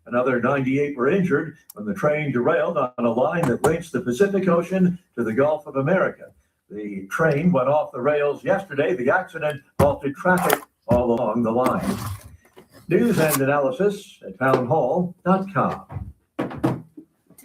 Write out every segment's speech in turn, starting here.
Another 98 were injured when the train derailed on a line that links the Pacific Ocean to the Gulf of America. The train went off the rails yesterday. The accident halted traffic all along the line. News and analysis at townhall.com.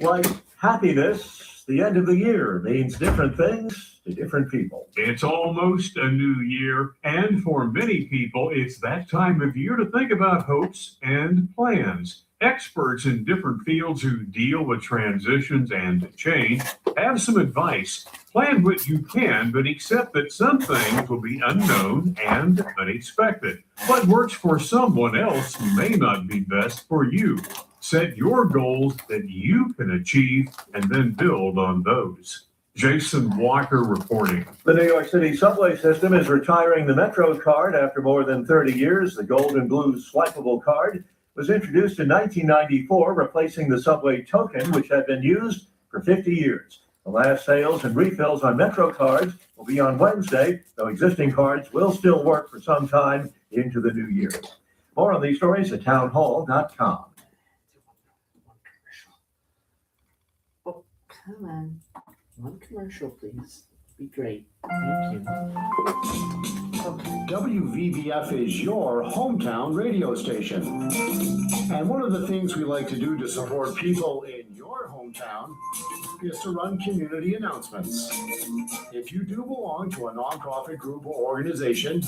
Like happiness, the end of the year means different things to different people. It's almost a new year, and for many people, it's that time of year to think about hopes and plans. Experts in different fields who deal with transitions and change have some advice. Plan what you can, but accept that some things will be unknown and unexpected. What works for someone else may not be best for you. Set your goals that you can achieve and then build on those. Jason Walker reporting. The New York City subway system is retiring the Metro card after more than 30 years. The gold and blue swipeable card was introduced in 1994, replacing the subway token, which had been used for 50 years. The last sales and refills on Metro cards will be on Wednesday, though existing cards will still work for some time into the new year. More on these stories at townhall.com. Oh, come on. One commercial, please. Be great. Thank you. WVBF is your hometown radio station. And one of the things we like to do to support people in your hometown is to run community announcements. If you do belong to a nonprofit group or organization,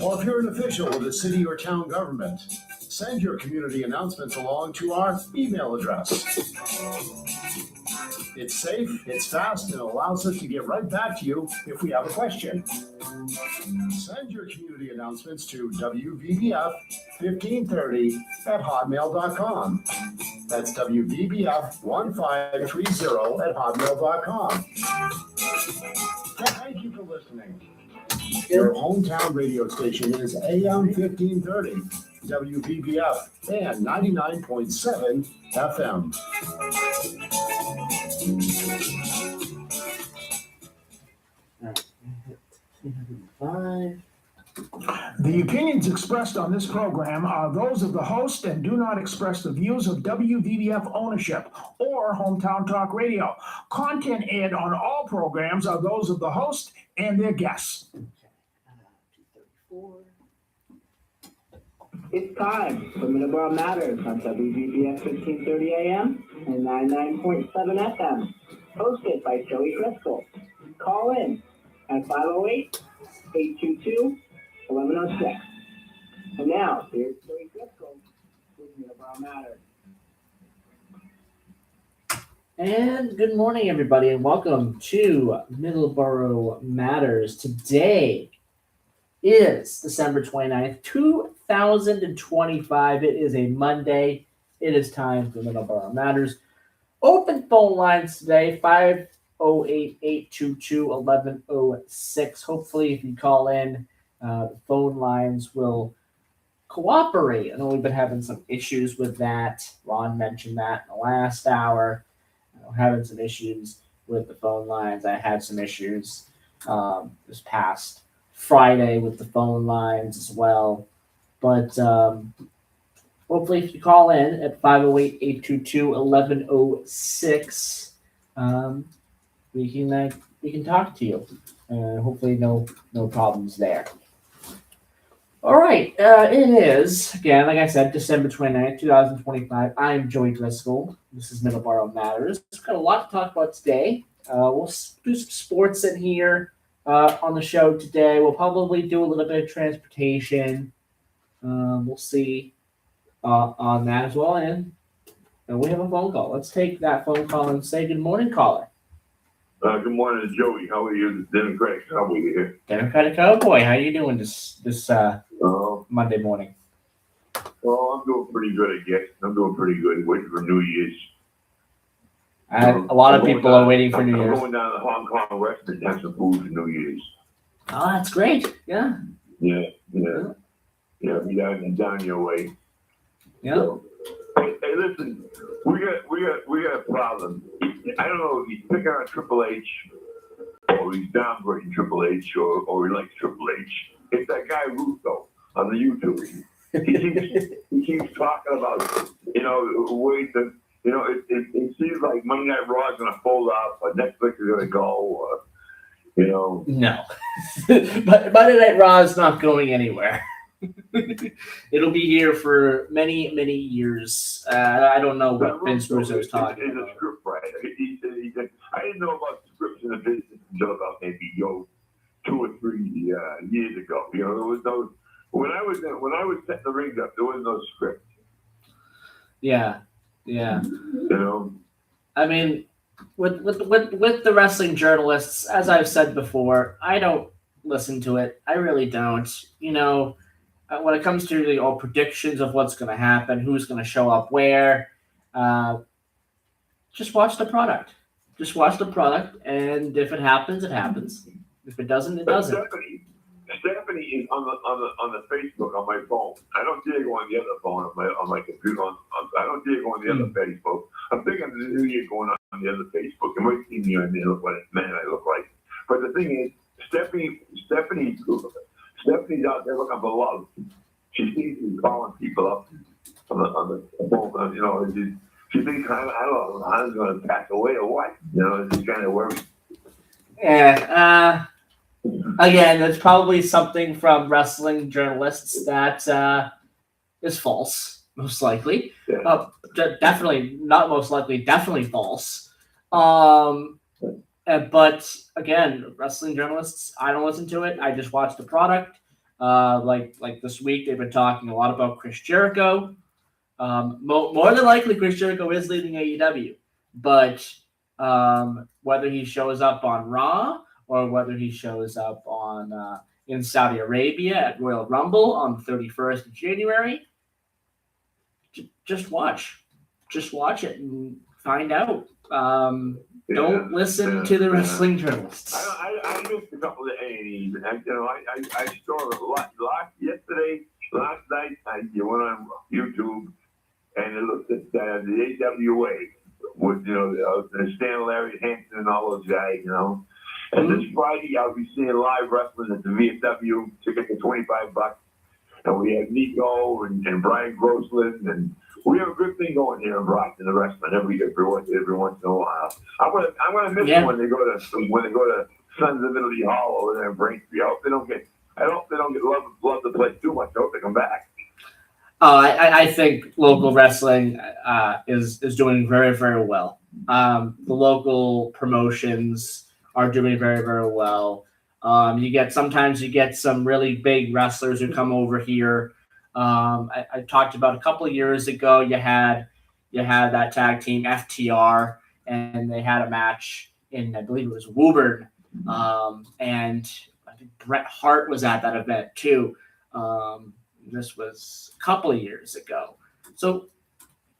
or if you're an official with a city or town government, send your community announcements along to our email address. It's safe, it's fast, and it allows us to get right back to you if we have a question. Send your community announcements to WVBF1530@hotmail.com. That's WVBF1530@hotmail.com. Thank you for listening. Your hometown radio station is AM 1530, WVBF, and 99.7 FM. The opinions expressed on this program are those of the host and do not express the views of WVBF ownership or Hometown Talk Radio. Content aired on all programs are those of the host and their guests. It's time for Middleboro Matters on WVBF 1530 AM and 99.7 FM, hosted by Joey Driscoll. Call in at 508-822-1106. And now, here's Joey Driscoll with Middleboro Matters. And good morning, everybody, and welcome to Middleboro Matters. Today is December 29th, 2025. It is a Monday. It is time for Middleboro Matters. Open phone lines today, 508-822-1106. Hopefully, if you call in, the phone lines will cooperate. I know we've been having some issues with that. Ron mentioned that in the last hour. We're having some issues with the phone lines. I had some issues this past Friday with the phone lines as well. But hopefully if you call in at 508-822-1106, we can talk to you. Hopefully no problems there. All right. It is, again, like I said, December 29th, 2025. I am Joey Driscoll. This is Middleboro Matters. We've got a lot to talk about today. We'll do some sports in here. On the show today, we'll probably do a little bit of transportation. We'll see on that as well. And we have a phone call. Let's take that phone call and say good morning, caller. Good morning, Joey. How are you? Democratic Cowboy here. Democratic Cowboy, how you doing this Monday morning? Well, I'm doing pretty good, I guess. I'm doing pretty good. Waiting for New Year's. A lot of people are waiting for New Year's. I'm going down to Hong Kong restaurant to have some food for New Year's. Oh, that's great. Yeah. Yeah. Be down your way. Yeah. So, hey, listen, we got a problem. I don't know if he's picking on Triple H, or he's downgrading Triple H, or he likes Triple H. It's that guy Russo on the YouTube. he keeps talking about, ways that, it seems like Monday Night Raw is going to fold up, or Netflix is going to go, or, No. But Monday Night Raw is not going anywhere. It'll be here for many, many years. I don't know what Vince Russo is talking is about. a script writer. He said, I didn't know about scripts in the business until about maybe 2 or 3 years ago. There was no when I was setting the rings up, there was no script. Yeah. I mean, with the wrestling journalists, as I've said before, I don't listen to it. I really don't. When it comes to all predictions of what's going to happen, who's going to show up where, just watch the product. Just watch the product, and if it happens, it happens. If it doesn't, it doesn't. Stephanie is on the Facebook on my phone. I don't see her go on the other phone on my computer. I don't see her go on the other Facebook. I'm thinking of the new year going on the other Facebook. It might see me on there, look what man I look like. But the thing is, Stephanie's out there looking for love. She seems to be calling people up on the phone. She thinks I don't know, I'm going to pass away or what. It's kind of worried. Yeah. Again, it's probably something from wrestling journalists that is false, most likely. Yeah. Definitely, not most likely, definitely false. But again, wrestling journalists, I don't listen to it. I just watch the product. Like this week, they've been talking a lot about Chris Jericho. More than likely, Chris Jericho is leaving AEW, but whether he shows up on Raw or whether he shows up on in Saudi Arabia at Royal Rumble on the 31st of January, just watch it and find out. Don't listen to the wrestling journalists. I missed a couple of A&Es. I saw it last night. I went on YouTube and it looked at the AWA with Stan, Larry Hansen, and all those guys. And this Friday I'll be seeing live wrestling at the VFW. Tickets are $25, and we have Nico and Brian Grossland, and we have a good thing going here in Brockton, the wrestling every once in a while. I'm gonna miss them when they go to Sons of Italy Hall over there in Braintree. I hope they don't get love the place too much. I hope they come back. I think local wrestling is doing very, very well. The local promotions are doing very, very well. Sometimes you get some really big wrestlers who come over here. I talked about a couple of years ago. You had that tag team FTR, and they had a match in, I believe it was Woburn, and I think Bret Hart was at that event too. This was a couple of years ago. So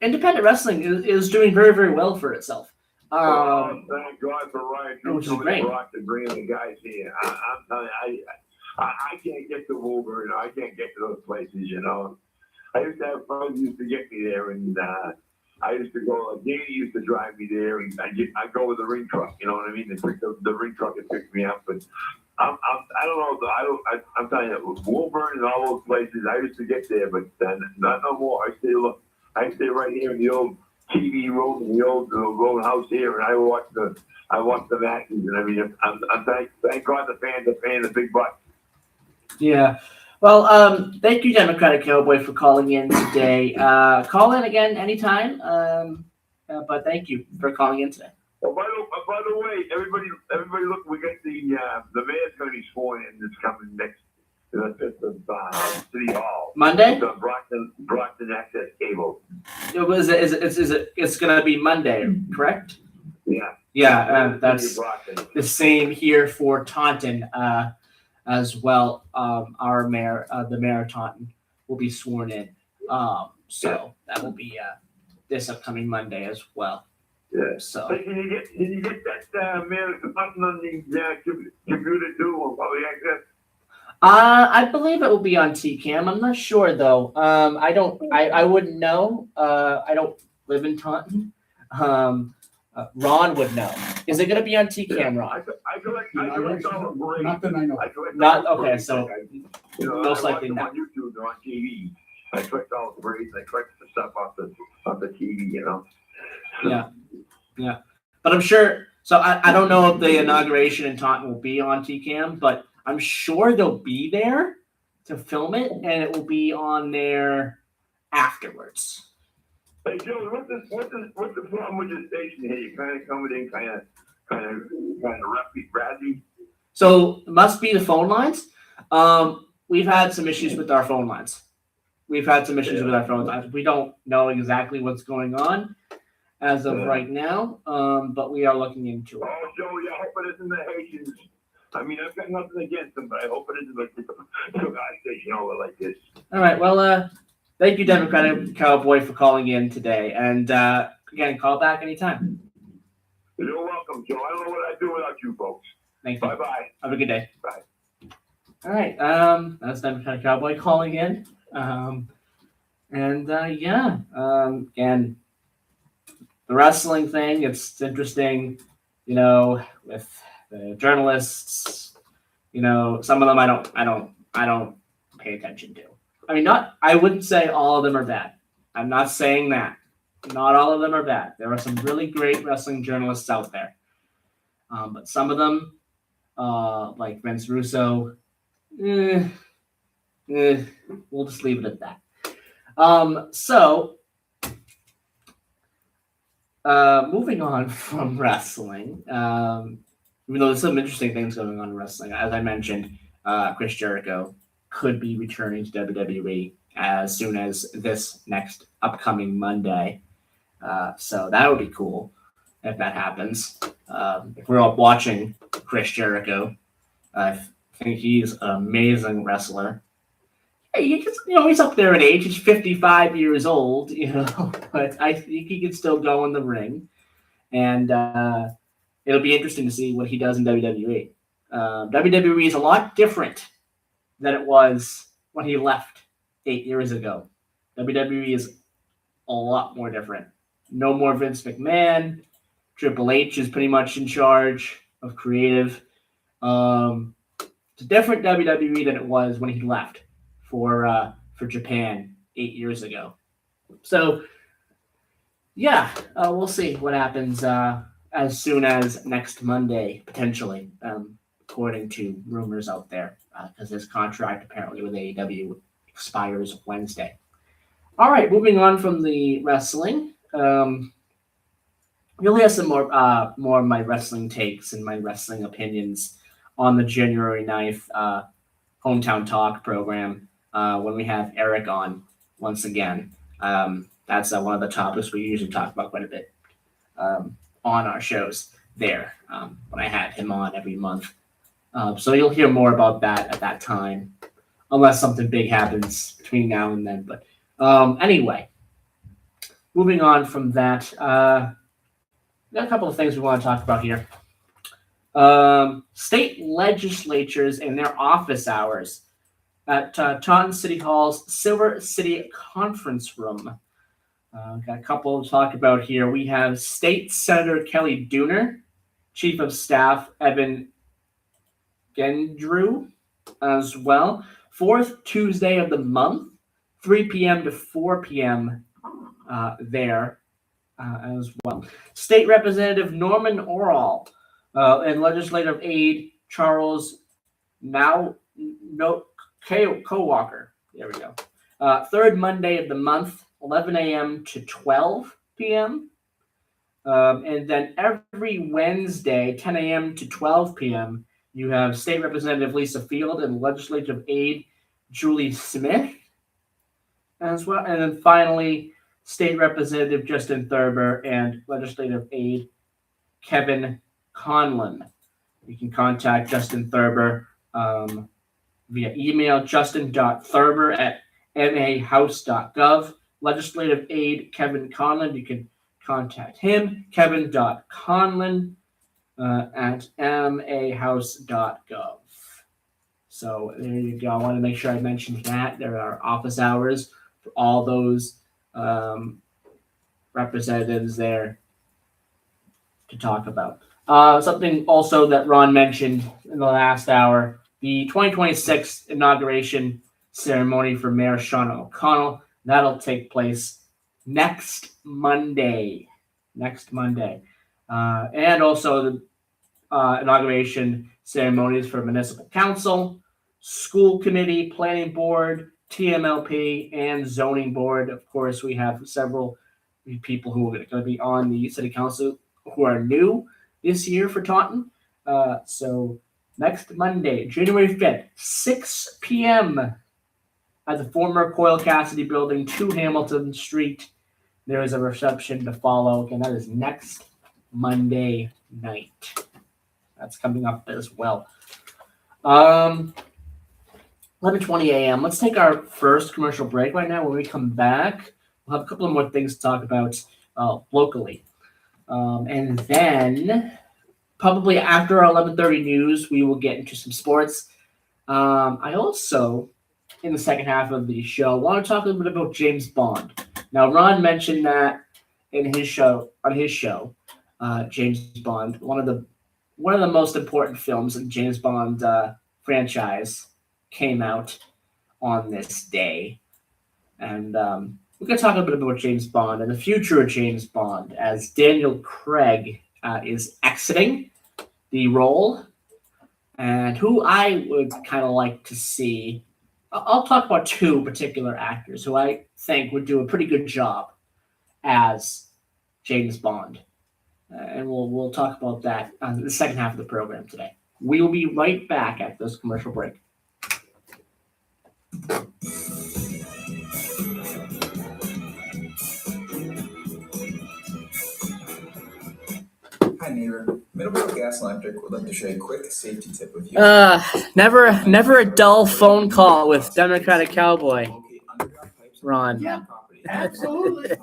independent wrestling is doing very, very well for itself. Thank God for Ryan which is great. Brock to bring the guys here. I'm telling you, I can't get to Woburn. I can't get to those places. I used to have friends who used to get me there, and I used to go. Danny used to drive me there, and I go with the ring truck. You know what I mean? They pick the ring truck and pick me up, but. I don't know. I'm telling you, Woburn and all those places. I used to get there, but not no more. I stay right here in the old TV room, in the old house here, and I watch the matches. And I mean, I'm thank God the fans are paying the big bucks. Yeah. Well, thank you, Democratic Cowboy, for calling in today. Call in again anytime. But thank you for calling in today. Well, by the way, everybody, look! We got the mayor's going to be sworn in. This coming next the 5th of City Hall. Monday. The Brockton Access Cable. It's going to be Monday, correct? Yeah. Yeah, that's the same here for Taunton as well. Our mayor, the mayor of Taunton, will be sworn in. So that will be this upcoming Monday as well. Yeah. So. Hey, can you get that mayor button on the computer too, or probably access? I believe it will be on TCAM. I'm not sure though. I wouldn't know. I don't live in Taunton. Ron would know. Is it going to be on TCAM, Ron? I collect all the parades. Not that I know. Not okay. So most likely not. not. On YouTube, they're on TV. I clicked all the grades. I clicked the stuff off the TV. You know. Yeah. But I'm sure. So I don't know if the inauguration in Taunton will be on TCAM, but I'm sure they'll be there to film it, and it will be on there afterwards. Hey Joe, what's the problem with the station here? You kind of coming in, kind of ratty. So it must be the phone lines. We've had some issues with our phone lines. We don't know exactly what's going on as of right now, but we are looking into it. Oh, Joey, I hope it isn't the Haitians. I mean, I've got nothing against them, but I hope it isn't like the guy station over like this. All right. Well, thank you, Democratic Cowboy, for calling in today. And again, call back anytime. You're welcome, Joe. I don't know what I'd do without you folks. Thank you. Bye-bye. Have a good day. Bye. All right. That's Democratic Cowboy calling in. Again, the wrestling thing, it's interesting, with the journalists, some of them I don't pay attention to. I mean, I wouldn't say all of them are bad. I'm not saying that. Not all of them are bad. There are some really great wrestling journalists out there. But some of them, like Vince Russo, we'll just leave it at that. Moving on from wrestling, even though there's some interesting things going on in wrestling, as I mentioned, Chris Jericho could be returning to WWE as soon as this next upcoming Monday. So that would be cool if that happens. If we're all watching Chris Jericho, I think he's an amazing wrestler. He's up there in age. He's 55 years old, but I think he can still go in the ring. And it'll be interesting to see what he does in WWE. WWE is a lot different than it was when he left 8 years ago. WWE is a lot more different. No more Vince McMahon. Triple H is pretty much in charge of creative. It's a different WWE than it was when he left for Japan 8 years ago. So, we'll see what happens as soon as next Monday, potentially, according to rumors out there, because his contract apparently with AEW expires Wednesday. All right, moving on from the wrestling. You'll hear some more of my wrestling takes and my wrestling opinions on the January 9th Hometown Talk program when we have Eric on once again. That's one of the topics we usually talk about quite a bit on our shows there when I had him on every month. So you'll hear more about that at that time, unless something big happens between now and then. But anyway, moving on from that, got a couple of things we want to talk about here. State legislatures and their office hours at Taunton City Hall's Silver City Conference Room. Got a couple to talk about here. We have State Senator Kelly Dooner, Chief of Staff Evan Gendrew as well. Fourth Tuesday of the month, 3 p.m. to 4 p.m. There as well. State Representative Norman Orall and Legislative Aide Charles Co-Walker. There we go. Third Monday of the month, 11 a.m. to 12 p.m. And then every Wednesday, 10 a.m. to 12 p.m., you have State Representative Lisa Field and Legislative Aide Julie Smith as well. And then finally, State Representative Justin Thurber and Legislative Aide Kevin Conlon. You can contact Justin Thurber via email, justin.thurber@mahouse.gov. Legislative Aide Kevin Conlon, you can contact him, kevin.conlon at mahouse.gov. So there you go. I want to make sure I mentioned that. There are office hours for all those representatives there to talk about. Something also that Ron mentioned in the last hour, the 2026 inauguration ceremony for Mayor Sean O'Connell That'll take place next Monday. And also the inauguration ceremonies for municipal council, school committee, planning board, TMLP, and zoning board. Of course, we have several people who are going to be on the city council who are new this year for Taunton. So next Monday, January 5th, 6 p.m. at the former Coyle Cassidy building, 2 Hamilton Street. There is a reception to follow. Again, that is next Monday night. That's coming up as well. 11:20 a.m. Let's take our first commercial break right now. When we come back, we'll have a couple of more things to talk about locally. And then probably after our 11:30 news, we will get into some sports. I also, in the second half of the show, want to talk a little bit about James Bond. Now, Ron mentioned that on his show, James Bond, one of the most important films in James Bond franchise, came out on this day, and we're going to talk a bit about James Bond and the future of James Bond as Daniel Craig is exiting the role, and who I would kind of like to see. I'll talk about 2 particular actors who I think would do a pretty good job as James Bond. And we'll talk about that in the second half of the program today. We will be right back after this commercial break. Hi neighbor, Middleboro Gas and Electric would like to share a quick safety tip with you. Never a dull phone call with Democratic Cowboy. Ron. Yeah, absolutely.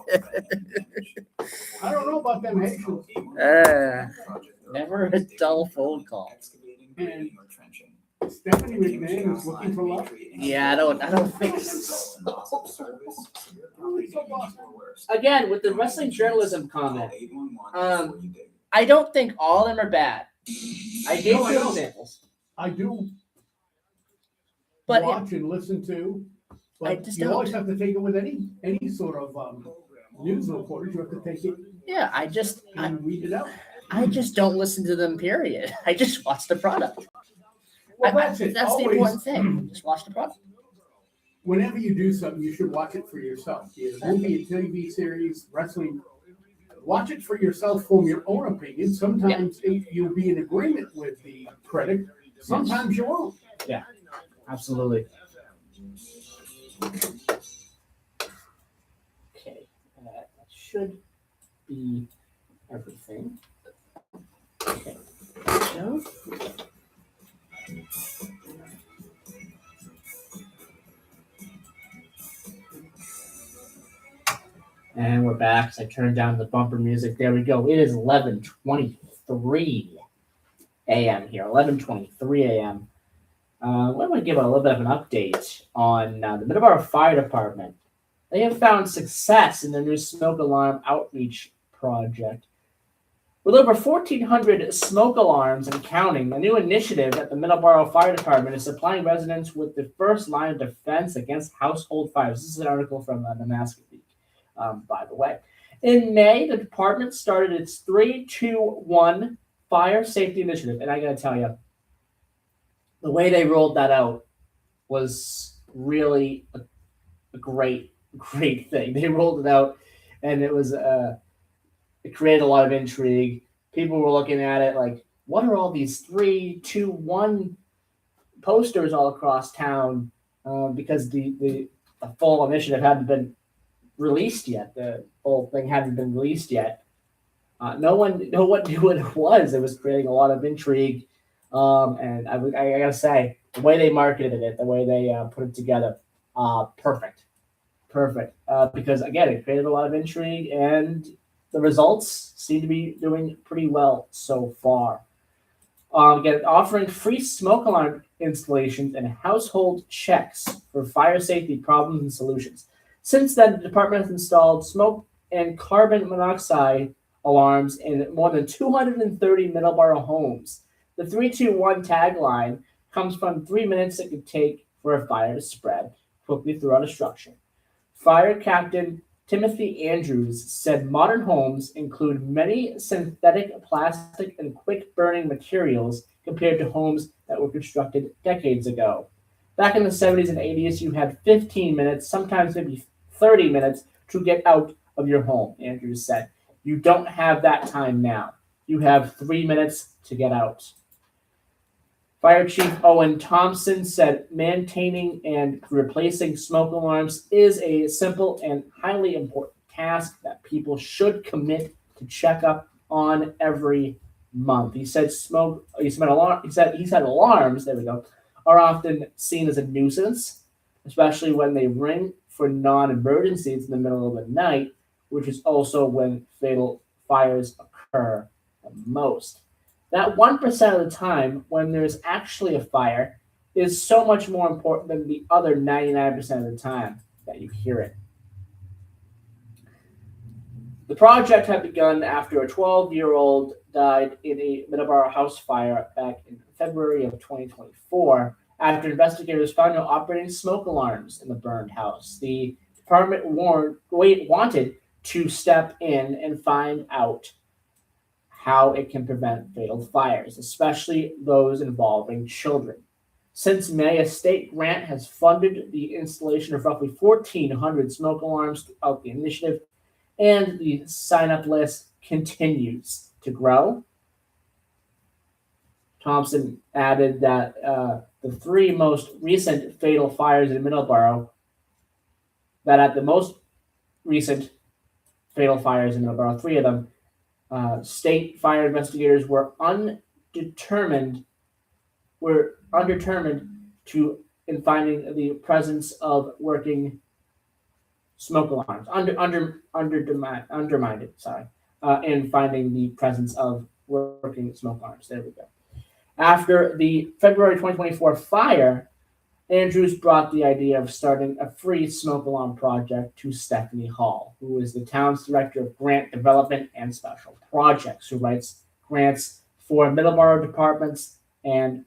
I don't know about them Haitians. Never a dull phone call. And Stephanie McMahon is looking for love. Yeah, I don't think so. Again, with the wrestling journalism comment, I don't think all of them are bad. I gave 2 examples. I do But watch and listen to, I but just you don't. always have to take it with any sort of news reporters. You have to take it Yeah, I and read it out. just don't listen to them, period. I just watch the product. Well, that's it. That's the Always, important thing. Just watch the product. whenever you do something, you should watch it for yourself. Be it a movie, a TV series, wrestling. Watch it for yourself, form your own opinion. Sometimes you'll be in agreement with the critic. Sometimes you won't. Yeah, absolutely. Okay, that should be everything. Okay, so. And we're back. So I turned down the bumper music. There we go. It is 11:23 a.m. here. 11:23 a.m. Why don't we give a little bit of an update on the Middleboro Fire Department? They have found success in their new smoke alarm outreach project. With over 1,400 smoke alarms and counting, the new initiative at the Middleboro Fire Department is supplying residents with the first line of defense against household fires. This is an article from the Mask Week, by the way. In May, the department started its 3-2-1 fire safety initiative. And I got to tell you, the way they rolled that out was really a great thing. They rolled it out, and it was it created a lot of intrigue. People were looking at it like, what are all these 3-2-1 posters all across town? Because the full initiative hadn't been released yet. The whole thing hadn't been released yet. No one knew what it was. It was creating a lot of intrigue. And I gotta say, the way they marketed it, the way they put it together, perfect. Because again, it created a lot of intrigue, and the results seem to be doing pretty well so far. Again, offering free smoke alarm installations and household checks for fire safety problems and solutions. Since then, the department has installed smoke and carbon monoxide alarms in more than 230 Middleboro homes. The 3-2-1 tagline comes from 3 minutes it could take for a fire to spread quickly throughout a structure. Fire Captain Timothy Andrews said modern homes include many synthetic plastic and quick burning materials compared to homes that were constructed decades ago. Back in the 70s and 80s, you had 15 minutes, sometimes maybe 30 minutes to get out of your home, Andrews said. You don't have that time now. You have 3 minutes to get out. Fire Chief Owen Thompson said maintaining and replacing smoke alarms is a simple and highly important task that people should commit to check up on every month. He said alarms, there we go, are often seen as a nuisance, especially when they ring for non-emergencies in the middle of the night, which is also when fatal fires occur the most. That 1% of the time when there's actually a fire is so much more important than the other 99% of the time that you hear it. The project had begun after a 12-year-old died in a Middleboro house fire back in February of 2024 after investigators found no operating smoke alarms in the burned house. The department wanted to step in and find out how it can prevent fatal fires, especially those involving children. Since May, a state grant has funded the installation of roughly 1,400 smoke alarms throughout the initiative, and the sign-up list continues to grow. Thompson added that the three most recent fatal fires in Middleboro, three of them, state fire investigators were undetermined in finding the presence of working smoke alarms. In finding the presence of working smoke alarms. There we go. After the February 2024 fire, Andrews brought the idea of starting a free smoke alarm project to Stephanie Hall, who is the town's director of grant development and special projects, who writes grants for Middleboro departments and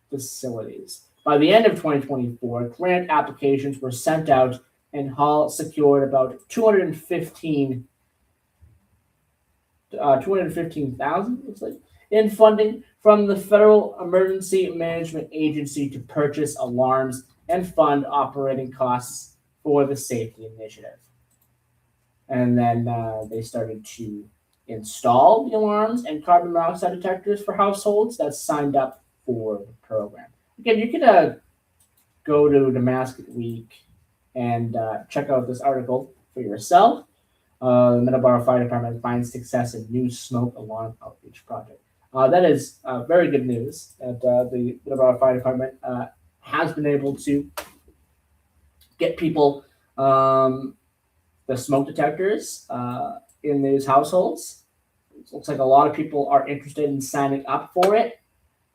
facilities. By the end of 2024, grant applications were sent out, and Hall secured about $215,000, looks like, in funding from the Federal Emergency Management Agency to purchase alarms and fund operating costs for the safety initiative. And then they started to install the alarms and carbon monoxide detectors for households that signed up for the program. Again, you can go to Damascus Week and check out this article for yourself. The Middleboro Fire Department finds success in new smoke alarm outreach project. That is very good news that the Middleboro Fire Department has been able to get people the smoke detectors in these households. It looks like a lot of people are interested in signing up for it,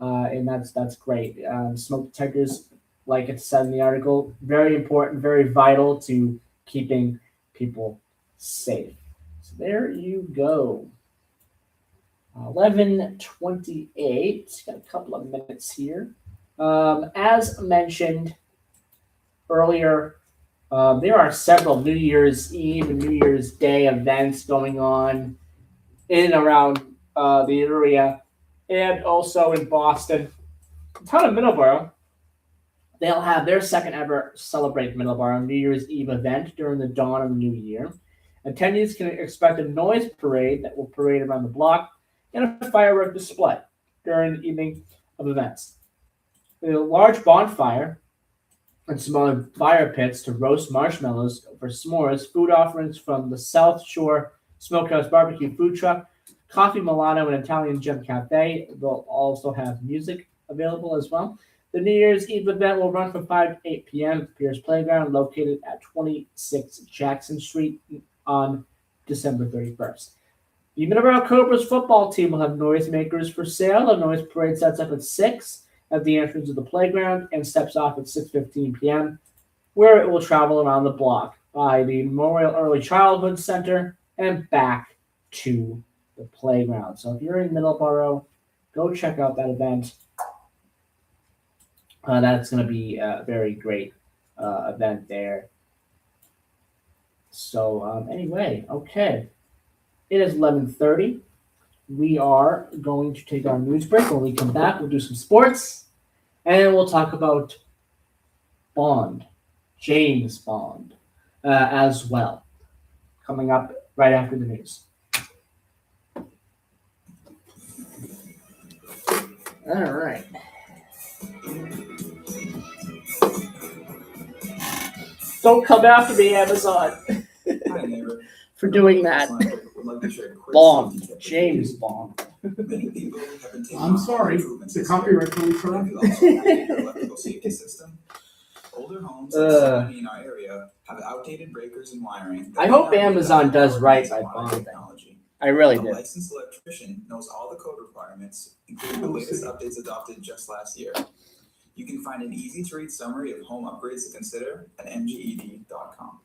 and that's great. Smoke detectors, like it said in the article, very important, very vital to keeping people safe. So there you go. 11:28. Got a couple of minutes here. As mentioned earlier, there are several New Year's Eve and New Year's Day events going on in and around the area, and also in Boston. The town of Middleboro, they'll have their second ever Celebrate Middleboro New Year's Eve event during the dawn of the new year. Attendees can expect a noise parade that will parade around the block and a firework display during the evening of events. A large bonfire and smaller fire pits to roast marshmallows for s'mores, food offerings from the South Shore Smokehouse Barbecue Food Truck, Coffee Milano, and Italian Gem Cafe. They'll also have music available as well. The New Year's Eve event will run from 5 to 8 p.m. at the Pierce Playground, located at 26 Jackson Street on December 31st. The Middleboro Cobras football team will have noisemakers for sale. A noise parade sets up at 6 at the entrance of the playground and steps off at 6:15 p.m., where it will travel around the block by the Memorial Early Childhood Center and back to the playground. So if you're in Middleboro, go check out that event. That's going to be a very great event there. So anyway, okay. It is 11:30. We are going to take our news break. When we come back, we'll do some sports, and we'll talk about Bond, James Bond, as well. Coming up right after the news. All right. Don't come after me, Amazon, Hi, neighbor. for doing that. Would like to share a quick Bond, safety tip. James Bond. Many people have been taking I'm sorry, improvements the this copyright year. comes from. Have you also updated your electrical safety system? Older homes like so many in our area have outdated breakers and wiring. that I may hope not meet Amazon the does right requirements by of modern bonding. technology. I really A did. licensed electrician knows all the code requirements, including the latest updates adopted just last year. You can find an easy-to-read summary of home upgrades to consider at mged.com.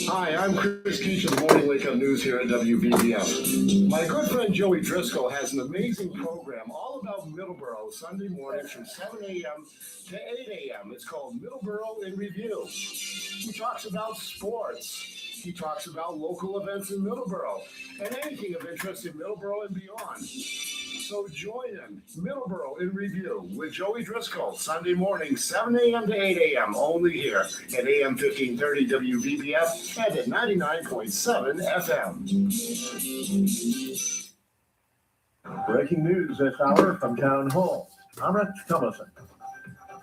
Hi, I'm Chris Keach of the Morning Wake Up News here at WVBF. My good friend Joey Driscoll has an amazing program all about Middleboro Sunday mornings from 7 a.m. to 8 a.m. It's called Middleboro in Review. He talks about sports. He talks about local events in Middleboro and anything of interest in Middleboro and beyond. So join him, Middleboro in Review with Joey Driscoll, Sunday morning, 7 a.m. to 8 a.m. only here at AM 1530 WVBF and at 99.7 FM. Breaking news this hour from Town Hall. I'm Rich Thomason.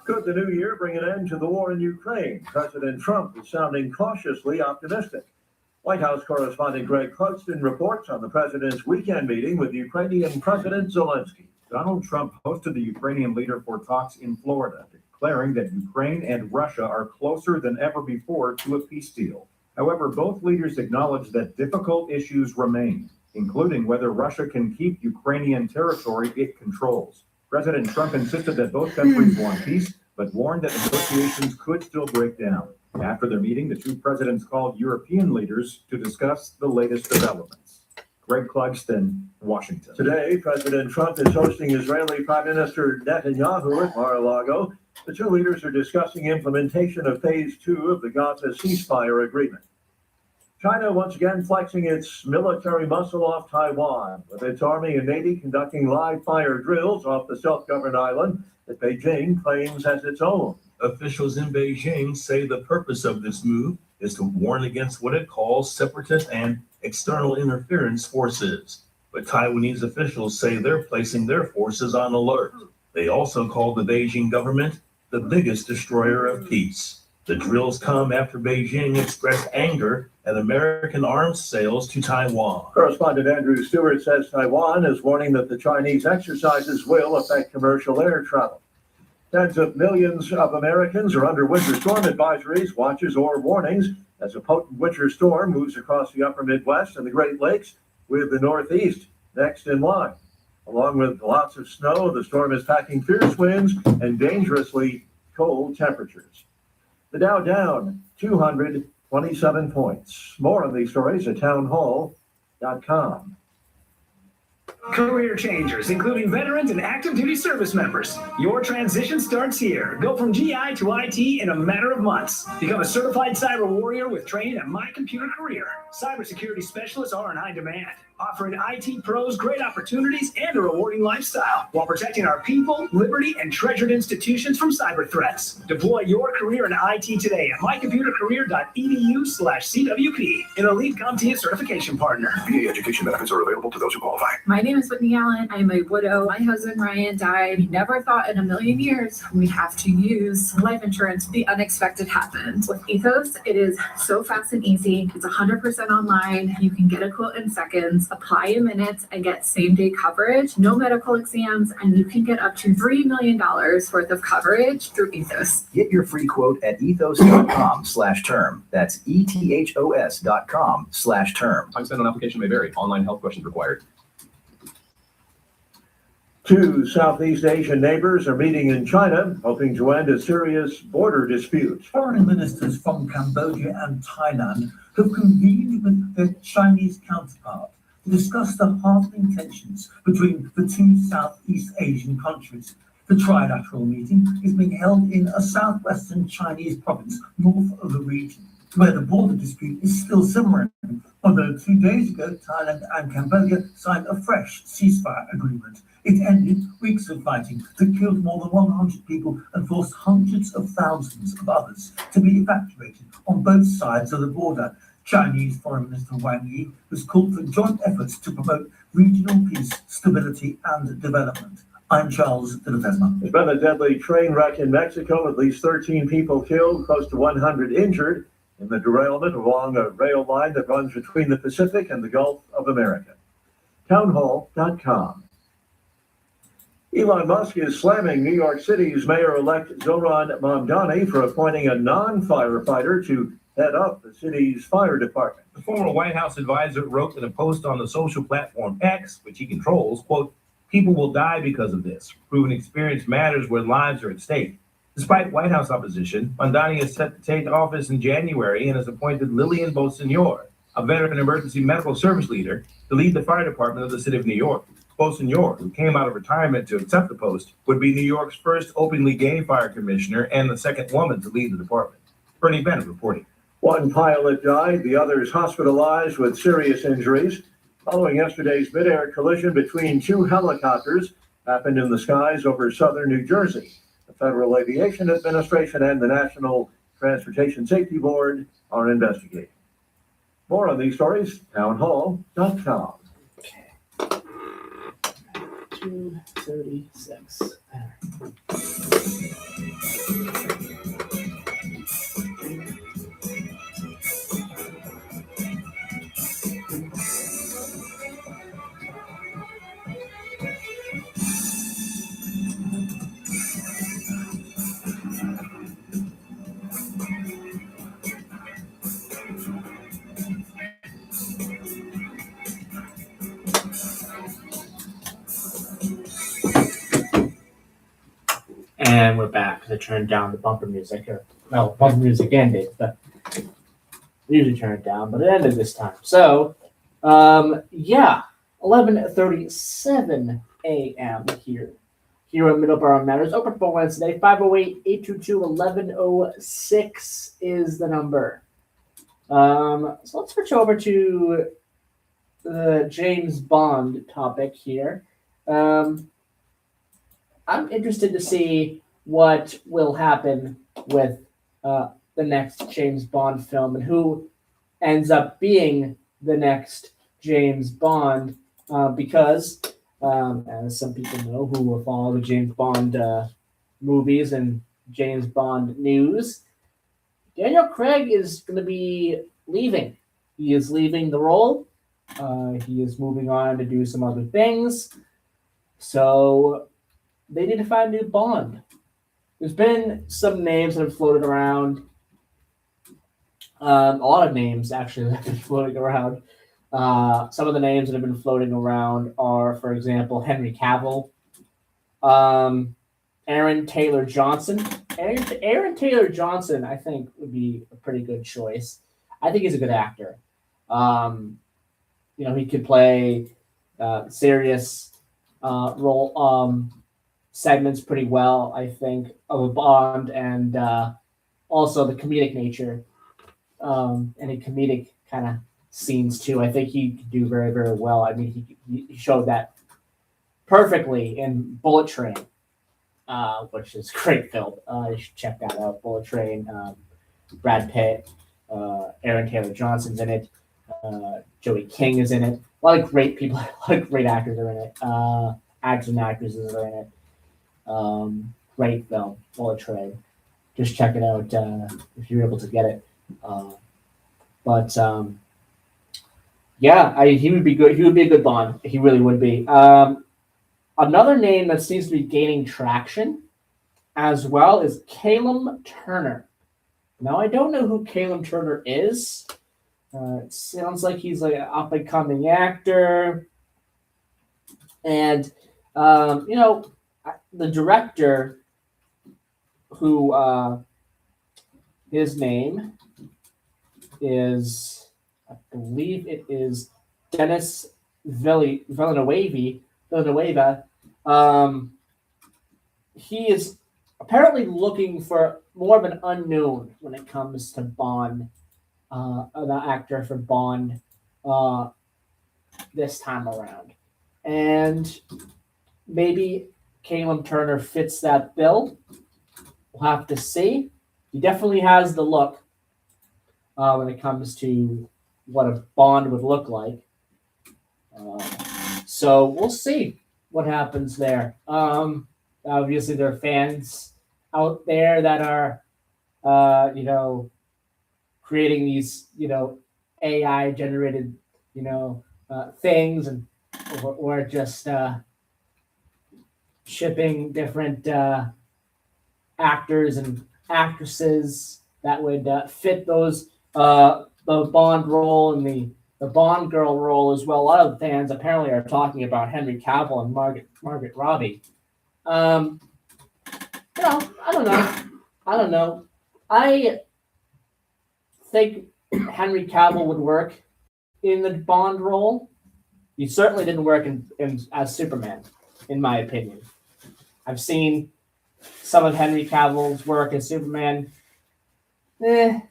Could the new year bring an end to the war in Ukraine? President Trump is sounding cautiously optimistic. White House correspondent Greg Clugston reports on the president's weekend meeting with Ukrainian President Zelensky. Donald Trump hosted the Ukrainian leader for talks in Florida, declaring that Ukraine and Russia are closer than ever before to a peace deal. However, both leaders acknowledged that difficult issues remain, including whether Russia can keep Ukrainian territory it controls. President Trump insisted that both countries want peace, but warned that negotiations could still break down. After their meeting, the two presidents called European leaders to discuss the latest developments. Greg Clugston, Washington. Today, President Trump is hosting Israeli Prime Minister Netanyahu at Mar-a-Lago. The two leaders are discussing implementation of Phase 2 of the Gaza ceasefire agreement. China once again flexing its military muscle off Taiwan, with its Army and Navy conducting live fire drills off the self-governed island that Beijing claims as its own. Officials in Beijing say the purpose of this move is to warn against what it calls separatist and external interference forces. But Taiwanese officials say they're placing their forces on alert. They also call the Beijing government the biggest destroyer of peace. The drills come after Beijing expressed anger at American arms sales to Taiwan. Correspondent Andrew Stewart says Taiwan is warning that the Chinese exercises will affect commercial air travel. Tens of millions of Americans are under winter storm advisories, watches, or warnings as a potent winter storm moves across the upper Midwest and the Great Lakes, with the Northeast next in line. Along with lots of snow, the storm is packing fierce winds and dangerously cold temperatures. The Dow down 227 points. More on these stories at townhall.com. Career changers, including veterans and active duty service members. Your transition starts here. Go from GI to IT in a matter of months. Become a certified cyber warrior with training at My Computer Career. Cybersecurity specialists are in high demand, offering IT pros great opportunities and a rewarding lifestyle while protecting our people, liberty, and treasured institutions from cyber threats. Deploy your career in IT today at mycomputercareer.edu/CWP, an elite CompTIA certification partner. VA education benefits are available to those who qualify. My name is Whitney Allen. I'm a widow. My husband Ryan died. We never thought in a million years we'd have to use life insurance. The unexpected happened. With Ethos, it is so fast and easy. It's 100% online. You can get a quote in seconds, apply in minutes, and get same-day coverage. No medical exams, and you can get up to $3 million worth of coverage through Ethos. Get your free quote at ethos.com/term. That's ethos.com/term. Time spent on application may vary. Online health questions required. Two Southeast Asian neighbors are meeting in China, hoping to end a serious border dispute. Foreign ministers from Cambodia and Thailand have convened with their Chinese counterpart to discuss the hardening tensions between the two Southeast Asian countries. The trilateral meeting is being held in a southwestern Chinese province north of the region, where the border dispute is still simmering, although 2 days ago Thailand and Cambodia signed a fresh ceasefire agreement. It ended weeks of fighting that killed more than 100 people and forced hundreds of thousands of others to be evacuated on both sides of the border. Chinese Foreign Minister Wang Yi has called for joint efforts to promote regional peace, stability and development. I'm Charles de Ledesma. There's been a deadly train wreck in Mexico, at least 13 people killed, close to 100 injured in the derailment along a rail line that runs between the Pacific and the Gulf of America. Townhall.com. Elon Musk is slamming New York City's mayor-elect Zoran Mamdani for appointing a non-firefighter to head up the city's fire department. The former White House advisor wrote in a post on the social platform X, which he controls, quote, "People will die because of this. Proven experience matters where lives are at stake." Despite White House opposition, Mamdani is set to take office in January and has appointed Lillian Bonsignor, a veteran emergency medical service leader, to lead the fire department of the city of New York. Bonsignor, who came out of retirement to accept the post, would be New York's first openly gay fire commissioner and the second woman to lead the department. Bernie Bennett reporting. One pilot died, the others hospitalized with serious injuries following yesterday's mid-air collision between two helicopters happened in the skies over southern New Jersey. The Federal Aviation Administration and the National Transportation Safety Board are investigating. More on these stories, townhall.com. 2:36. And we're back. I turned down the bumper music. Bumper music ended, but usually turn it down, but it ended this time. So, 11:37 a.m. here at Middleboro Matters. Open for Wednesday, 508-822-1106 is the number. So let's switch over to the James Bond topic here. I'm interested to see what will happen with the next James Bond film and who ends up being the next James Bond, because, as some people know who will follow the James Bond movies and James Bond news, Daniel Craig is going to be leaving. He is leaving the role. He is moving on to do some other things. So they need to find a new Bond. There's been some names that have floated around. A lot of names, actually, that have been floating around. Some of the names that have been floating around are, for example, Henry Cavill, Aaron Taylor Johnson. Aaron Taylor Johnson, I think, would be a pretty good choice. I think he's a good actor. He could play serious role segments pretty well, I think, of a Bond, and also the comedic nature, any comedic kind of scenes too. I think he could do very, very well. I mean, he showed that perfectly in Bullet Train, which is a great film. You should check that out. Bullet Train, Brad Pitt, Aaron Taylor Johnson's in it, Joey King is in it. A lot of great people, a lot of great actors are in it. Actors and actresses are in it. Great film, Bullet Train. Just check it out if you're able to get it. He would be good. He would be a good Bond. He really would be. Another name that seems to be gaining traction as well is Callum Turner. Now, I don't know who Callum Turner is. It sounds like he's like an up-and-coming actor. And, the director, who his name is, I believe it is Dennis Villanueva, he is apparently looking for more of an unknown when it comes to Bond, the actor for Bond, this time around. And maybe Caleb Turner fits that bill. We'll have to see. He definitely has the look when it comes to what a Bond would look like. So we'll see what happens there. Obviously, there are fans out there that are, creating these, AI generated, things, and or just shipping different actors and actresses that would fit those the Bond role and the Bond girl role as well. A lot of fans apparently are talking about Henry Cavill and Margaret Robbie. I don't know. I think Henry Cavill would work in the Bond role. He certainly didn't work in as Superman, in my opinion. I've seen some of Henry Cavill's work as Superman. Didn't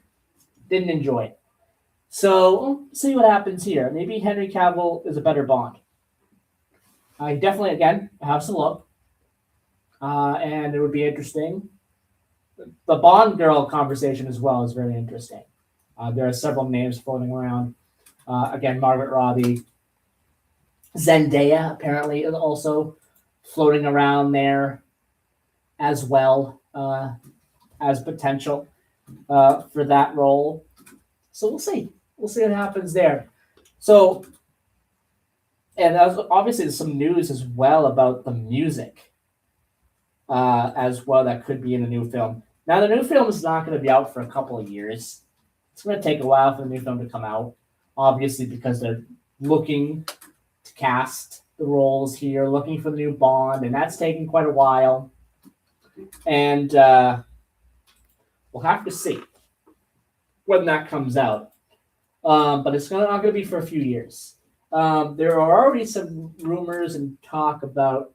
enjoy it. So we'll see what happens here. Maybe Henry Cavill is a better Bond. He definitely, again, has to look. And it would be interesting. The Bond girl conversation as well is very interesting. There are several names floating around. Again, Margaret Robbie. Zendaya apparently is also floating around there as well as potential for that role. So we'll see. We'll see what happens there. So, and obviously there's some news as well about the music as well that could be in the new film. Now, the new film is not going to be out for a couple of years. It's going to take a while for the new film to come out, obviously because they're looking to cast the roles here, looking for the new Bond, and that's taking quite a while. And we'll have to see when that comes out. But it's not going to be for a few years. There are already some rumors and talk about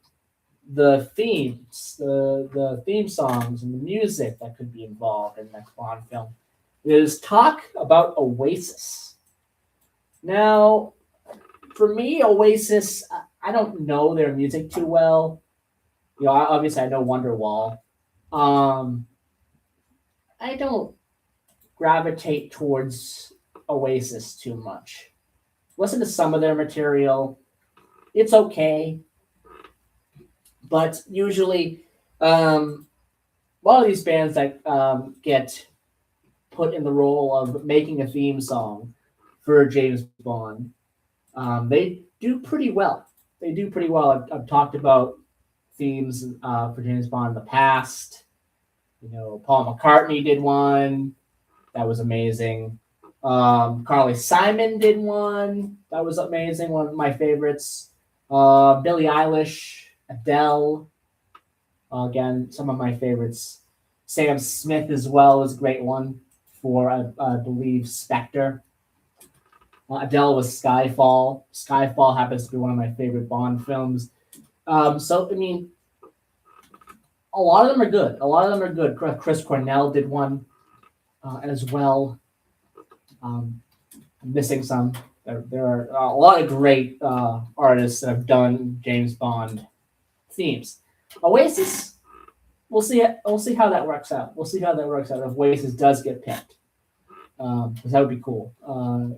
the themes, the theme songs and the music that could be involved in the next Bond film. There's talk about Oasis. Now, for me, Oasis, I don't know their music too well. Obviously I know Wonderwall. I don't gravitate towards Oasis too much. Listen to some of their material. It's okay. But usually, a lot of these bands that get put in the role of making a theme song for James Bond, they do pretty well. I've talked about themes for James Bond in the past. Paul McCartney did one. That was amazing. Carly Simon did one. That was amazing. One of my favorites. Billie Eilish, Adele. Again, some of my favorites. Sam Smith as well is a great one for, I believe, Spectre. Adele was Skyfall. Skyfall happens to be one of my favorite Bond films. So, I mean, a lot of them are good. Chris Cornell did one as well. I'm missing some. There are a lot of great artists that have done James Bond themes. Oasis, we'll see. We'll see how that works out. If Oasis does get picked, because that would be cool.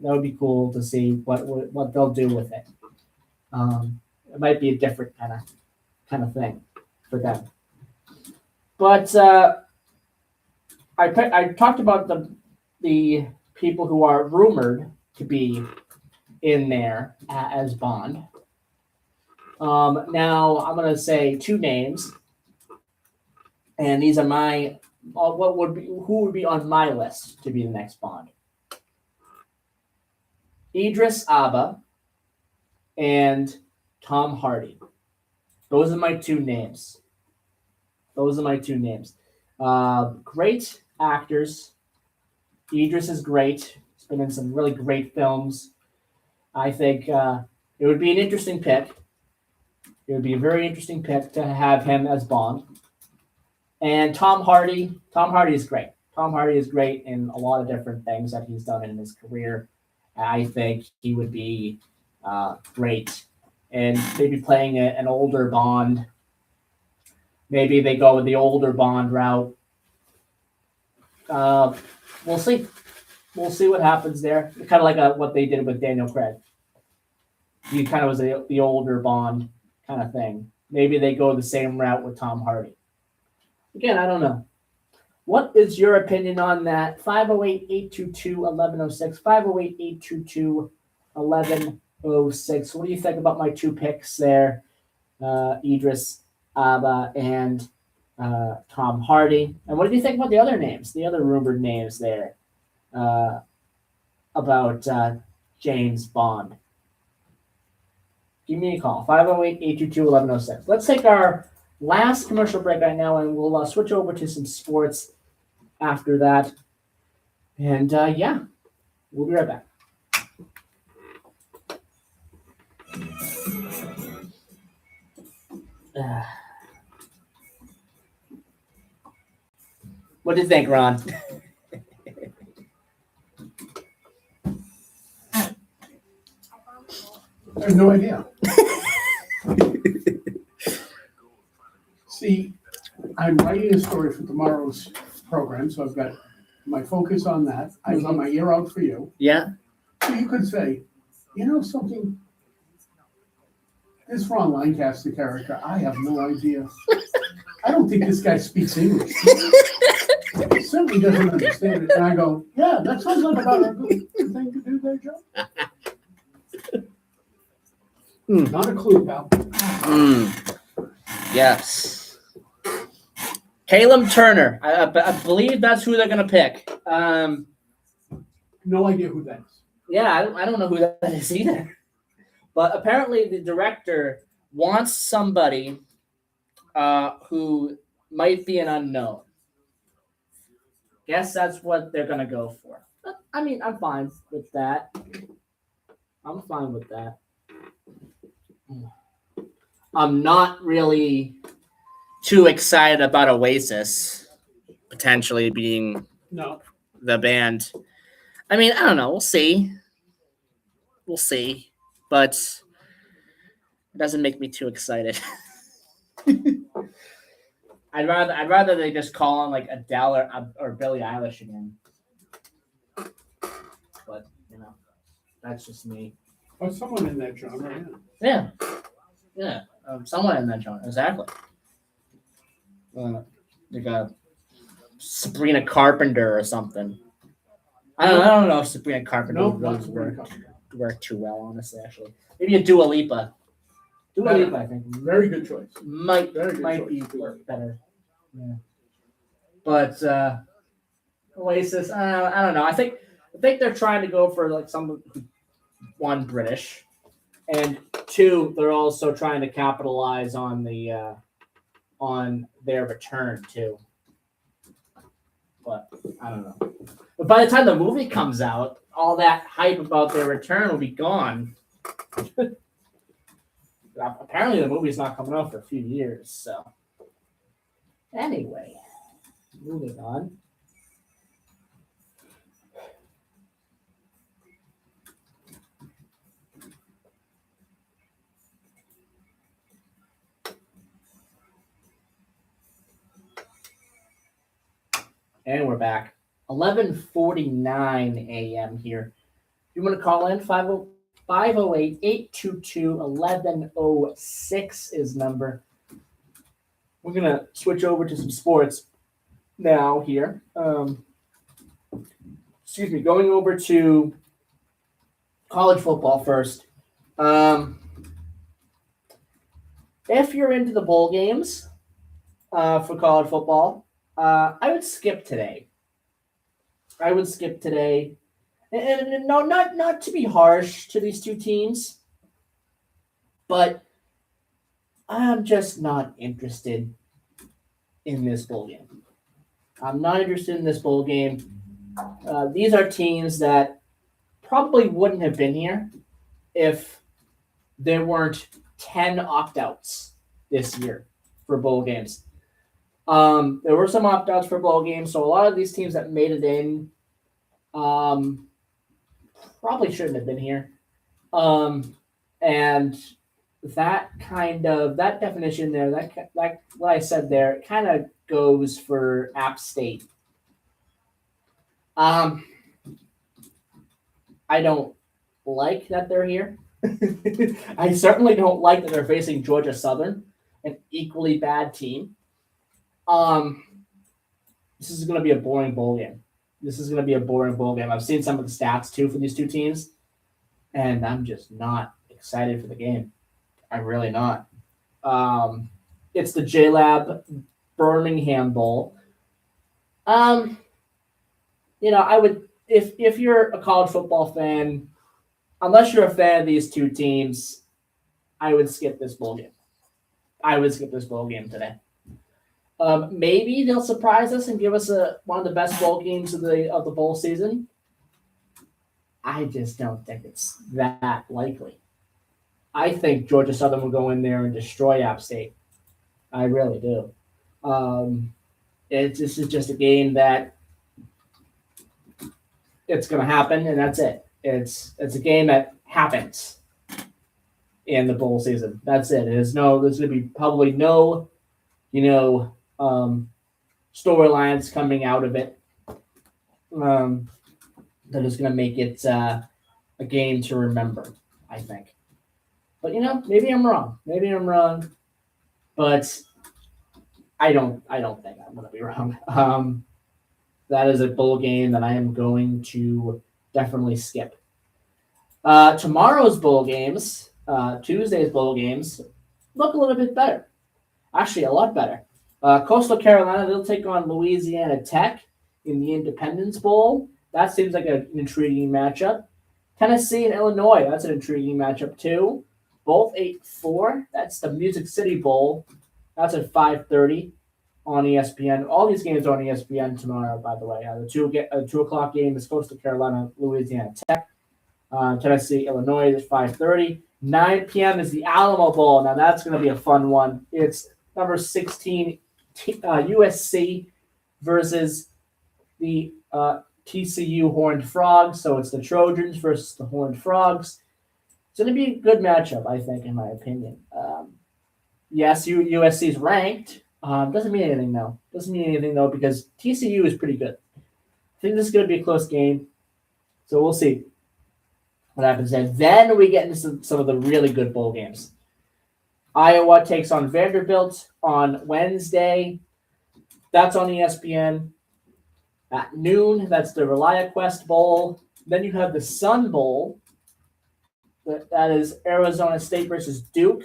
That would be cool to see what they'll do with it. It might be a different kind of thing for them. But I talked about the people who are rumored to be in there as Bond. Now I'm going to say two names, and these are who would be on my list to be the next Bond. Idris Elba and Tom Hardy. Those are my two names. Great actors. Idris is great. He's been in some really great films. I think it would be an interesting pick. It would be a very interesting pick to have him as Bond. And Tom Hardy. Tom Hardy is great. Tom Hardy is great in a lot of different things that he's done in his career. I think he would be great. And maybe playing an older Bond. Maybe they go with the older Bond route. We'll see. We'll see what happens there. Kind of like what they did with Daniel Craig. He kind of was the older Bond kind of thing. Maybe they go the same route with Tom Hardy. Again, I don't know. What is your opinion on that? 508-822-1106. 508-822-1106. What do you think about my two picks there? Idris Elba and Tom Hardy. And what do you think about the other names, the other rumored names there about James Bond? Give me a call, 508-822-1106. Let's take our last commercial break right now, and we'll switch over to some sports after that. And yeah, we'll be right back. What do you think, Ron? I have no idea. See, I'm writing a story for tomorrow's program, so I've got my focus on that. I've got my ear out for you. Yeah. So you could say, you know something? This Ron Lancaster character, I have no idea. I don't think this guy speaks English. He certainly doesn't understand it. And I go, yeah, that sounds like about a good thing to do there, Joe. Not a clue, pal. Yes. Caleb Turner. I believe that's who they're going to pick. No idea who that is. Yeah, I don't know who that is either. But apparently the director wants somebody who might be an unknown. Guess that's what they're going to go for. I mean, I'm fine with that. I'm not really too excited about Oasis potentially being the band. I mean, I don't know. We'll see. But it doesn't make me too excited. I'd rather they just call on like Adele or Billie Eilish again. But that's just me. Oh, someone in that genre. Yeah. Someone in that genre, exactly. They got Sabrina Carpenter or something. I don't know if Sabrina Carpenter would really work too well, honestly. Actually, maybe a Dua Lipa. I think. Very good choice. Might be better. Yeah. But Oasis, I don't know. I think they're trying to go for like someone one British, and two, they're also trying to capitalize on their return too. But I don't know. But by the time the movie comes out, all that hype about their return will be gone. Apparently, the movie's not coming out for a few years. So, anyway, moving on. And we're back. 11:49 a.m. here. You want to call in? 508-822-1106 is number. We're going to switch over to some sports now here. Excuse me. Going over to college football first. If you're into the bowl games for college football, I would skip today. And no, not to be harsh to these two teams, but I'm just not interested in this bowl game. I'm not interested in this bowl game. These are teams that probably wouldn't have been here if there weren't 10 opt-outs this year for bowl games. There were some opt-outs for bowl games, so a lot of these teams that made it in probably shouldn't have been here. And that definition there, that what I said there, kind of goes for App State. I don't like that they're here. I certainly don't like that they're facing Georgia Southern, an equally bad team. This is going to be a boring bowl game. I've seen some of the stats too for these two teams, and I'm just not excited for the game. I'm really not. It's the JLab Birmingham Bowl. I would if you're a college football fan, unless you're a fan of these two teams, I would skip this bowl game. Today. Maybe they'll surprise us and give us one of the best bowl games of the bowl season. I just don't think it's that likely. I think Georgia Southern will go in there and destroy App State. I really do. This is just a game that it's going to happen, and that's it. It's a game that happens in the bowl season. That's it. There's going to be probably no, storylines coming out of it that is going to make it a game to remember, I think. But maybe I'm wrong. But I don't think I'm going to be wrong. That is a bowl game that I am going to definitely skip. Tomorrow's bowl games, Tuesday's bowl games, look a little bit better. Actually, a lot better. Coastal Carolina, they'll take on Louisiana Tech in the Independence Bowl. That seems like an intriguing matchup. Tennessee and Illinois, that's an intriguing matchup too. Both 8-4. That's the Music City Bowl. That's at 5:30 on ESPN. All these games are on ESPN tomorrow, by the way. The 2 o'clock game is Coastal Carolina, Louisiana Tech. Tennessee, Illinois is 5:30. 9 p.m. is the Alamo Bowl. Now that's going to be a fun one. It's number 16 USC versus the TCU Horned Frogs. So it's the Trojans versus the Horned Frogs. It's going to be a good matchup, I think, in my opinion. Yes, USC is ranked. Doesn't mean anything, though, because TCU is pretty good. I think this is going to be a close game. So we'll see what happens there. Then we get into some of the really good bowl games. Iowa takes on Vanderbilt on Wednesday. That's on ESPN. At noon, that's the ReliaQuest Bowl. Then you have the Sun Bowl. That is Arizona State versus Duke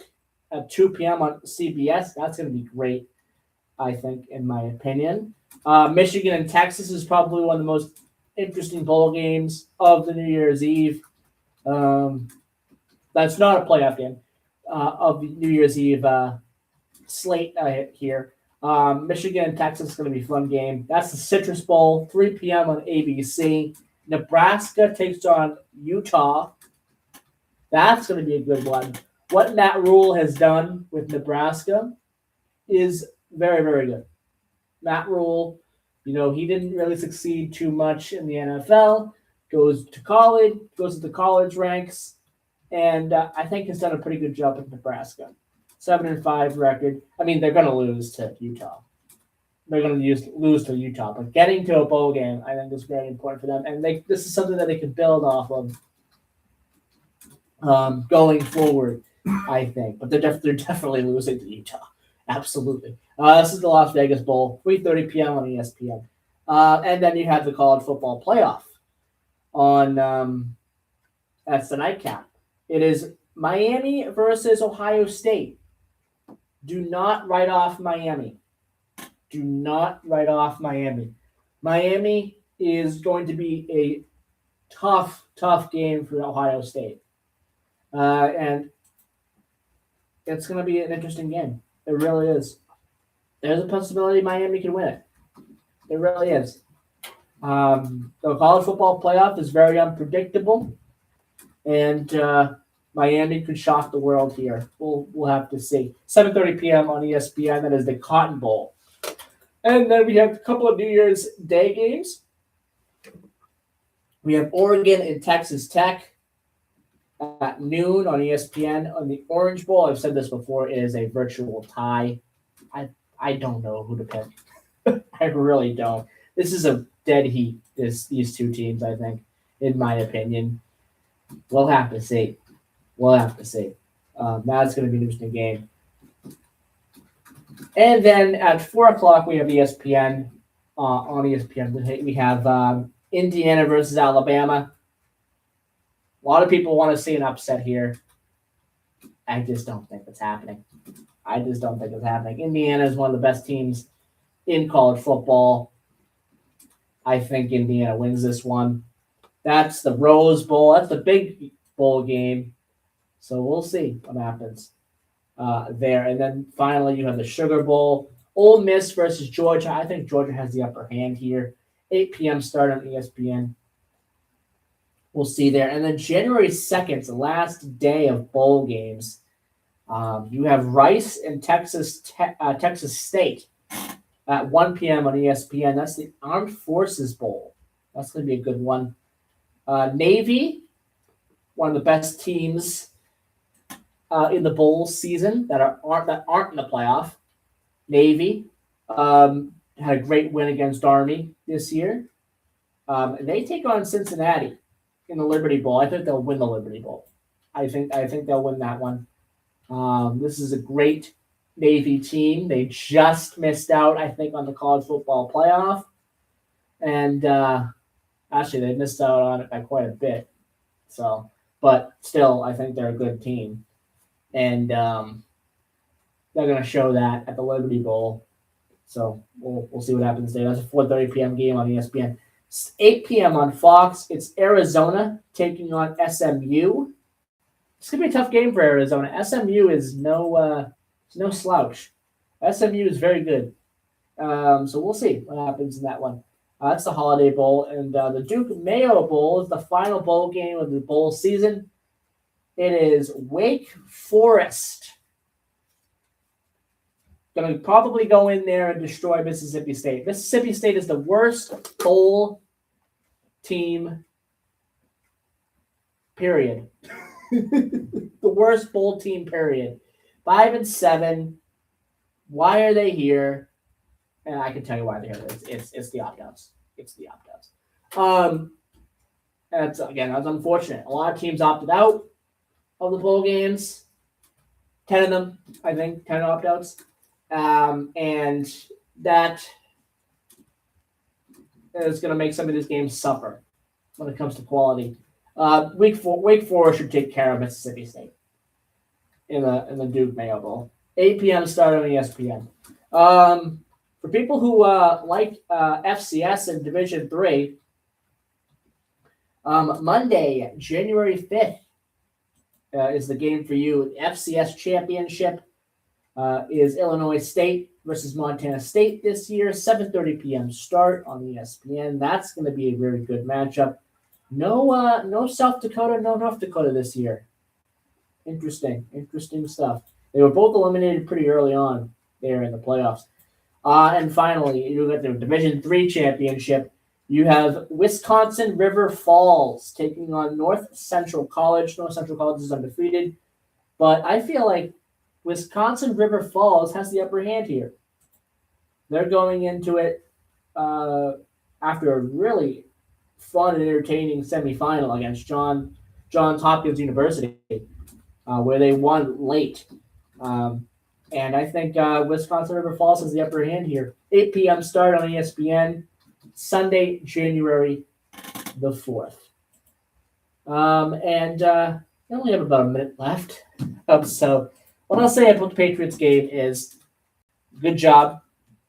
at 2 p.m. on CBS. That's going to be great, I think, in my opinion. Michigan and Texas is probably one of the most interesting bowl games of the New Year's Eve. That's not a playoff game of the New Year's Eve slate here. Michigan and Texas is going to be a fun game. That's the Citrus Bowl, 3 p.m. on ABC. Nebraska takes on Utah. That's going to be a good one. What Matt Rule has done with Nebraska is very, very good. Matt Rule, he didn't really succeed too much in the NFL, goes to the college ranks, and I think has done a pretty good job with Nebraska. 7-5 record. I mean, they're going to lose to Utah. They're going to lose to Utah, but getting to a bowl game, I think, is very important for them, and this is something that they can build off of going forward, I think. But they're definitely losing to Utah. Absolutely. This is the Las Vegas Bowl, 3:30 p.m. on ESPN. And then you have the college football playoff on that's the nightcap. It is Miami versus Ohio State. Do not write off Miami. Do not write off Miami. Miami is going to be a tough game for Ohio State. And it's going to be an interesting game. It really is. There's a possibility Miami can win it. It really is. The college football playoff is very unpredictable, and Miami could shock the world here. We'll have to see. 7:30 p.m. on ESPN. That is the Cotton Bowl. And then we have a couple of New Year's Day games. We have Oregon and Texas Tech at noon on ESPN. On the Orange Bowl, I've said this before, is a virtual tie. I don't know who to pick. I really don't. This is a dead heat, these two teams, I think, in my opinion. We'll have to see. That's going to be an interesting game. And then at 4 o'clock, we have ESPN. On ESPN, we have Indiana versus Alabama. A lot of people want to see an upset here. I just don't think it's happening. Indiana is one of the best teams in college football. I think Indiana wins this one. That's the Rose Bowl. That's the big bowl game. So we'll see what happens there. And then finally, you have the Sugar Bowl. Ole Miss versus Georgia. I think Georgia has the upper hand here. 8 p.m. start on ESPN. We'll see there. And then January 2nd, the last day of bowl games. You have Rice and Texas State at 1 p.m. on ESPN. That's the Armed Forces Bowl. That's going to be a good one. Navy, one of the best teams in the bowl season that aren't in the playoff. Navy had a great win against Army this year. And they take on Cincinnati in the Liberty Bowl. I think they'll win the Liberty Bowl. I think they'll win that one. This is a great Navy team. They just missed out, I think, on the college football playoff. And actually, they missed out on it by quite a bit. So, but still, I think they're a good team. And they're going to show that at the Liberty Bowl. So we'll see what happens there. That's a 4:30 p.m. game on ESPN. 8 p.m. on Fox. It's Arizona taking on SMU. It's going to be a tough game for Arizona. SMU is no slouch. SMU is very good. So we'll see what happens in that one. That's the Holiday Bowl. And the Duke Mayo Bowl is the final bowl game of the bowl season. It is Wake Forest. Going to probably go in there and destroy Mississippi State. Mississippi State is the worst bowl team, period. The worst bowl team, period. 5-7. Why are they here? And I can tell you why they're here. It's the opt-outs. That's unfortunate. A lot of teams opted out of the bowl games. 10 of them, I think, 10 opt-outs. And that is going to make some of these games suffer when it comes to quality. Wake Forest should take care of Mississippi State in the Duke Mayo Bowl. 8 p.m. start on ESPN. For people who like FCS and Division III, Monday, January 5th, is the game for you. FCS Championship is Illinois State versus Montana State this year. 7:30 p.m. start on ESPN. That's going to be a very good matchup. No South Dakota, no North Dakota this year. Interesting stuff. They were both eliminated pretty early on there in the playoffs. And finally, you got the Division III championship. You have Wisconsin River Falls taking on North Central College. North Central College is undefeated, but I feel like Wisconsin River Falls has the upper hand here. They're going into it after a really fun and entertaining semifinal against Johns Hopkins University, where they won late. And I think Wisconsin River Falls has the upper hand here. 8 p.m. start on ESPN, Sunday, January the 4th. And we only have about a minute left. So what I'll say about the Patriots game is good job,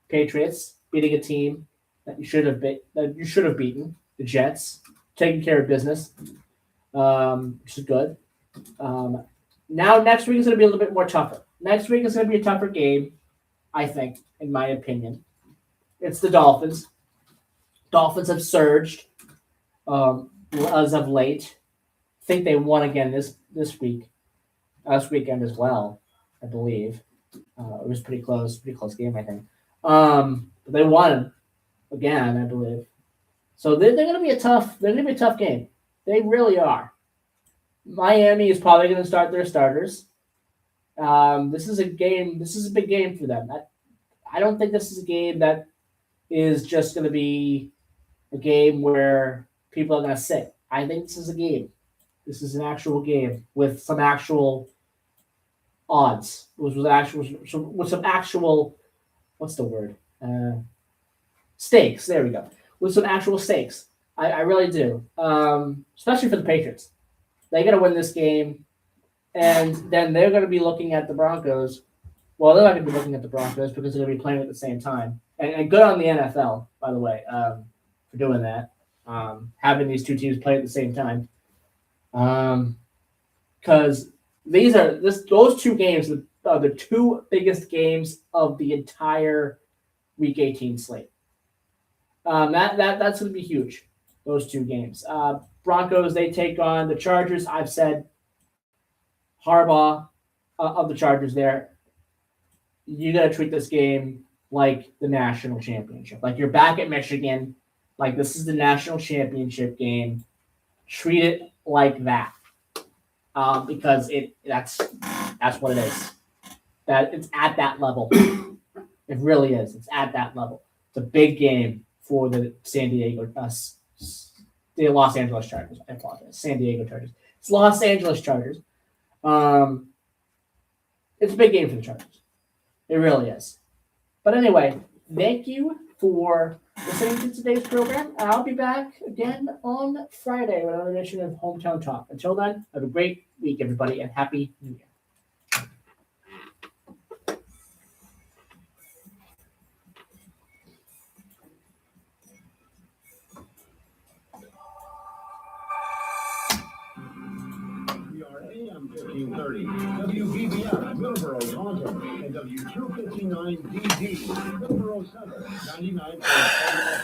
Patriots, beating a team that you should have beaten, the Jets, taking care of business, which is good. Now next week is going to be a little bit more tougher. Next week is going to be a tougher game, I think, in my opinion. It's the Dolphins. Dolphins have surged as of late. I think they won again this weekend as well, I believe. It was pretty close game, I think. But they won again, I believe. So they're going to be a tough. They're going to be a tough game. They really are. Miami is probably going to start their starters. This is a game. This is a big game for them. I don't think this is a game that is just going to be a game where people are going to sit. I think this is a game. This is an actual game with some actual odds. With some actual, what's the word? Stakes. There we go. With some actual stakes. I really do. Especially for the Patriots. They got to win this game, and then they're going to be looking at the Broncos. Well, they're not going to be looking at the Broncos because they're going to be playing at the same time. And good on the NFL, by the way, for doing that. Having these two teams play at the same time. Because those two games are the two biggest games of the entire Week 18 slate. That's going to be huge. Those two games. Broncos, they take on the Chargers. I've said Harbaugh of the Chargers there. You got to treat this game like the national championship. Like you're back at Michigan. Like this is the national championship game. Treat it like that. Because that's what it is. That it's at that level. It really is. It's at that level. It's a big game for the the Los Angeles Chargers. I apologize. San Diego Chargers. It's Los Angeles Chargers. It's a big game for the Chargers. It really is. But anyway, thank you for listening to today's program. I'll be back again on Friday with another edition of Hometown Talk. Until then, have a great week, everybody, and Happy New Year. We are AM 1530, WVBF, Middleboro, Taunton, and W259DD, Middleboro Center, 99.7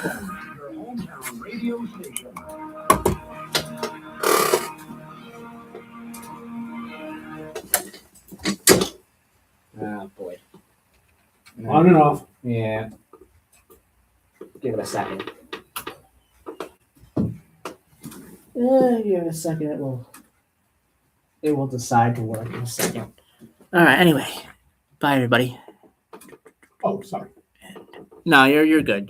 FM, your hometown radio station. Oh, boy. On and off. Yeah. Give it a second. Give it a second. It will decide to work in a second. All right. Anyway, bye everybody. Oh, sorry. No, you're good.